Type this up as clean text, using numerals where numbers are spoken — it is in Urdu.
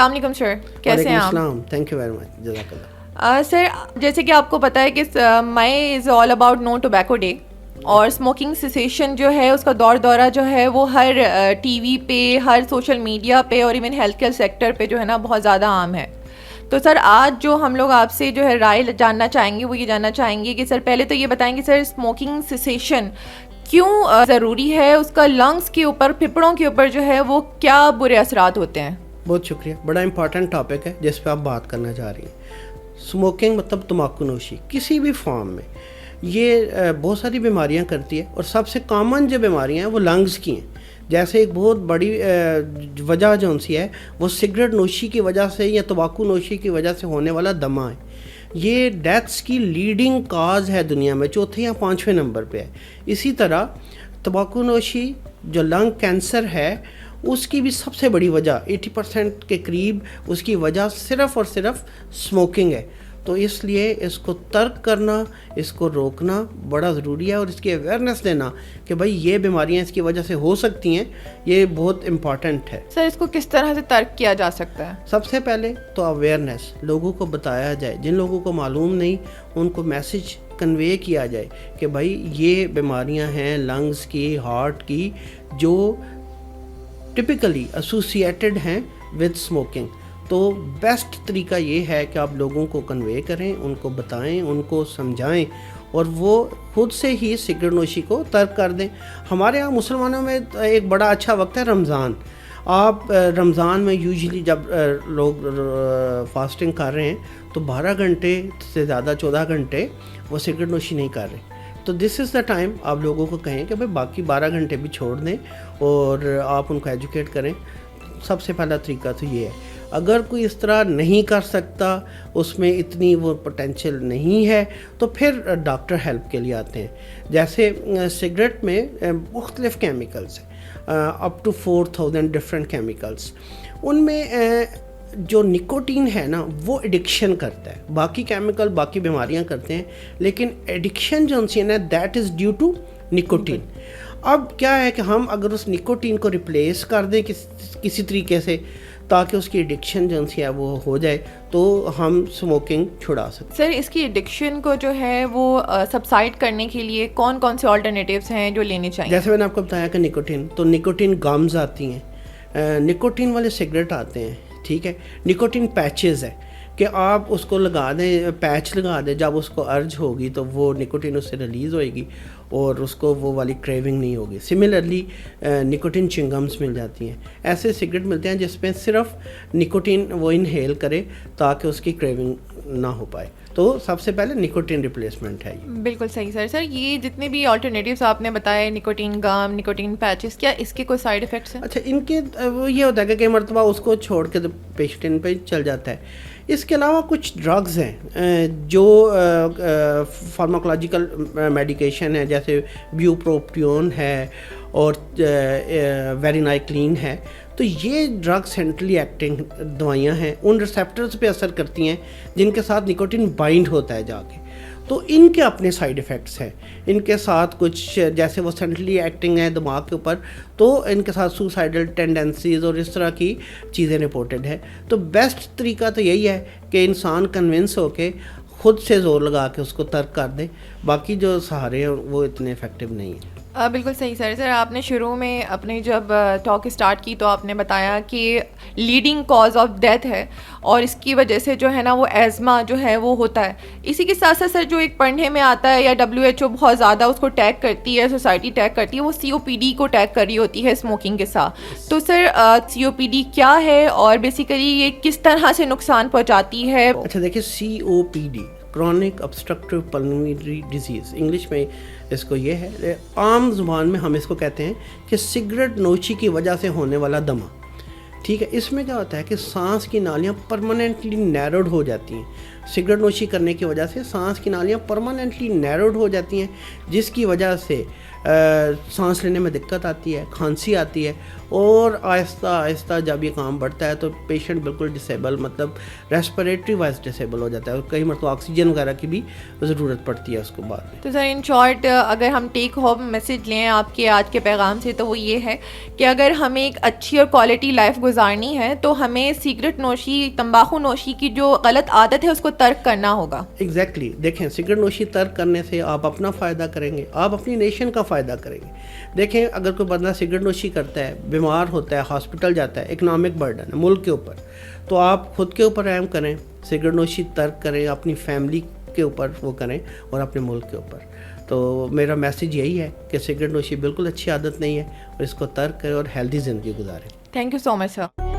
السلام علیکم سر, کیسے ہیں آپ؟ السلام, تھینک یو ویری مچ, جزاک اللہ. سر جیسے کہ آپ کو پتہ ہے کہ May is all about no tobacco day, اور اسموکنگ سیسیشن جو ہے اس کا دور دورہ جو ہے وہ ہر ٹی وی پہ, ہر سوشل میڈیا پہ اور ایون ہیلتھ کیئر سیکٹر پہ جو ہے نا بہت زیادہ عام ہے. تو سر آج جو ہم لوگ آپ سے جو ہے رائے جاننا چاہیں گے وہ یہ جاننا چاہیں گے کہ سر پہلے تو یہ بتائیں گے سر اسموکنگ سیسیشن کیوں ضروری ہے, اس کا لنگس کے اوپر, پھپھڑوں کے اوپر جو ہے وہ کیا برے اثرات ہوتے ہیں؟ بہت شکریہ, بڑا امپورٹنٹ ٹاپک ہے جس پہ آپ بات کرنا چاہ رہی ہیں. اسموکنگ مطلب تمباکو نوشی کسی بھی فارم میں, یہ بہت ساری بیماریاں کرتی ہے, اور سب سے کامن جو بیماریاں ہیں وہ لنگز کی ہیں. جیسے ایک بہت بڑی وجہ جو سی ہے وہ سگریٹ نوشی کی وجہ سے یا تمباکو نوشی کی وجہ سے ہونے والا دمہ ہے. یہ ڈیتھس کی لیڈنگ کاز ہے دنیا میں, چوتھے یا پانچویں نمبر پہ ہے. اسی طرح تمباکو نوشی جو لنگ کینسر ہے اس کی بھی سب سے بڑی وجہ 80% کے قریب اس کی وجہ صرف اور صرف اسموکنگ ہے. تو اس لیے اس کو ترک کرنا, اس کو روکنا بڑا ضروری ہے, اور اس کی اویئرنیس دینا کہ بھائی یہ بیماریاں اس کی وجہ سے ہو سکتی ہیں, یہ بہت امپورٹنٹ ہے. سر اس کو کس طرح سے ترک کیا جا سکتا ہے؟ سب سے پہلے تو اویئرنیس, لوگوں کو بتایا جائے, جن لوگوں کو معلوم نہیں ان کو میسج کنوے کیا جائے کہ بھائی یہ بیماریاں ہیں لنگز کی, ہارٹ کی, جو ٹپیکلی ایسوسیٹڈ ہیں ود اسموکنگ. تو بیسٹ طریقہ یہ ہے کہ آپ لوگوں کو کنوے کریں, ان کو بتائیں, ان کو سمجھائیں, اور وہ خود سے ہی سگریٹ نوشی کو ترک کر دیں. ہمارے یہاں مسلمانوں میں ایک بڑا اچھا وقت ہے رمضان. آپ رمضان میں یوزلی جب لوگ فاسٹنگ کر رہے ہیں تو 12 گھنٹے سے زیادہ 14 گھنٹے وہ سگریٹ نوشی نہیں کر رہے. تو دس از دا ٹائم آپ لوگوں کو کہیں کہ بھائی باقی 12 گھنٹے بھی چھوڑ دیں اور آپ ان کو ایجوکیٹ کریں. سب سے پہلا طریقہ تو یہ ہے. اگر کوئی اس طرح نہیں کر سکتا, اس میں اتنی وہ پوٹینشیل نہیں ہے, تو پھر ڈاکٹر ہیلپ کے لیے آتے ہیں. جیسے سگریٹ میں مختلف کیمیکلز ہیں, اپ ٹو 4000 ڈفرینٹ کیمیکلز. ان میں جو نکوٹین ہے نا وہ ایڈکشن کرتا ہے, باقی کیمیکل باقی بیماریاں کرتے ہیں, لیکن ایڈکشن جو ہے نا that is due to nicotine. اب کیا ہے کہ ہم اگر اس نکوٹین کو ریپلیس کر دیں کسی طریقے سے تاکہ اس کی ایڈکشن جو ہے وہ ہو جائے, تو ہم اسموکنگ چھڑا سکتے. سر اس کی ایڈکشن کو جو ہے وہ سبسائڈ کرنے کے لیے کون کون سے آلٹرنیٹیوز ہیں جو لینے چاہیے؟ جیسے میں نے آپ کو بتایا کہ نکوٹین, تو نکوٹین گمز آتی ہیں, نکوٹین والے سگریٹ آتے ہیں, ٹھیک ہے. نکوٹین پیچز ہے کہ آپ اس کو لگا دیں, پیچ لگا دیں, جب اس کو ارج ہوگی تو وہ نکوٹین اس سے ریلیز ہوئے گی اور اس کو وہ والی کریونگ نہیں ہوگی. سملرلی نکوٹین چنگمز مل جاتی ہیں. ایسے سگریٹ ملتے ہیں جس میں صرف نکوٹین وہ انہیل کرے تاکہ اس کی کریونگ نہ ہو پائے. تو سب سے پہلے نکوٹین ریپلیسمنٹ ہے یہ. بالکل صحیح سر. سر یہ جتنے بھی آلٹرنیٹیوز آپ نے بتائے, نکوٹین گم, نکوٹین پیچز, کیا اس کے کوئی سائڈ افیکٹس ہیں؟ اچھا, ان کے یہ ہوتا ہے کہ کئی مرتبہ اس کو چھوڑ کے پیشنٹ پہ چل جاتا ہے. اس کے علاوہ کچھ ڈرگز ہیں جو فارماکولوجیکل میڈیکیشن ہے, جیسے بیوپروپیون ہے اور ویرینائکلین ہے. تو یہ ڈرگ سینٹرلی ایکٹنگ دوائیاں ہیں, ان ریسیپٹرز پہ اثر کرتی ہیں جن کے ساتھ نکوٹین بائنڈ ہوتا ہے جا کے. تو ان کے اپنے سائیڈ ایفیکٹس ہیں. ان کے ساتھ کچھ جیسے وہ سینٹرلی ایکٹنگ ہے دماغ کے اوپر, تو ان کے ساتھ سوسائڈل ٹینڈنسیز اور اس طرح کی چیزیں رپورٹڈ ہے. تو بیسٹ طریقہ تو یہی ہے کہ انسان کنونس ہو کے خود سے زور لگا کے اس کو ترک کر دے. باقی جو سہارے ہیں وہ اتنے افیکٹو نہیں ہیں. بالکل صحیح سر. سر آپ نے شروع میں اپنی جب ٹاک اسٹارٹ کی تو آپ نے بتایا کہ لیڈنگ کاز آف ڈیتھ ہے اور اس کی وجہ سے جو ہے نا وہ ایزما جو ہے وہ ہوتا ہے. اسی کے ساتھ ساتھ سر جو ایک پڑھنے میں آتا ہے یا WHO بہت زیادہ اس کو ٹیگ کرتی ہے, سوسائٹی ٹیگ کرتی ہے, وہ COPD کو ٹیگ کر رہی ہوتی ہے اسموکنگ کے ساتھ. تو سر COPD کیا ہے اور بیسیکلی یہ کس طرح سے نقصان پہنچاتی ہے؟ اچھا دیکھیے, COPD chronic obstructive pulmonary disease, English میں اس کو یہ ہے, عام زبان میں ہم اس کو کہتے ہیں کہ سگریٹ نوشی کی وجہ سے ہونے والا دمہ. ٹھیک ہے, اس میں کیا ہوتا ہے کہ سانس کی نالیاں پرماننٹلی نیروڈ ہو جاتی ہیں. سگریٹ نوشی کرنے کی وجہ سے سانس کی نالیاں پرماننٹلی نیروڈ ہو جاتی ہیں, جس کی وجہ سے سانس لینے میں دقت آتی ہے, کھانسی آتی ہے, اور آہستہ آہستہ جب یہ کام بڑھتا ہے تو پیشنٹ بالکل ڈسیبل, مطلب ریسپریٹری وائز ڈسیبل ہو جاتا ہے, اور کئی مرتبہ آکسیجن وغیرہ کی بھی ضرورت پڑتی ہے اس کو بعد میں. تو سر ان شارٹ اگر ہم ٹیک ہوم میسج لیں آپ کے آج کے پیغام سے تو وہ یہ ہے کہ اگر ہمیں ایک اچھی اور کوالٹی لائف گزارنی ہے تو ہمیں سگریٹ نوشی, تمباکو نوشی کی جو غلط عادت ہے اس کو ترک کرنا ہوگا. ایگزیکٹلی دیکھیں, سگریٹ نوشی ترک کرنے سے آپ اپنا فائدہ کریں گے, آپ اپنی نیشن کا فائدہ کریں گے. دیکھیں اگر کوئی بندہ سگریٹ نوشی کرتا ہے, بیمار ہوتا ہے, ہاسپٹل جاتا ہے, اکنامک برڈن ہے ملک کے اوپر, تو آپ خود کے اوپر رحم کریں, سگریٹ نوشی ترک کریں, اپنی فیملی کے اوپر وہ کریں اور اپنے ملک کے اوپر. تو میرا میسج یہی ہے کہ سگریٹ نوشی بالکل اچھی عادت نہیں ہے, اور اس کو ترک کریں اور ہیلدی زندگی گزاریں. Thank you so much sir.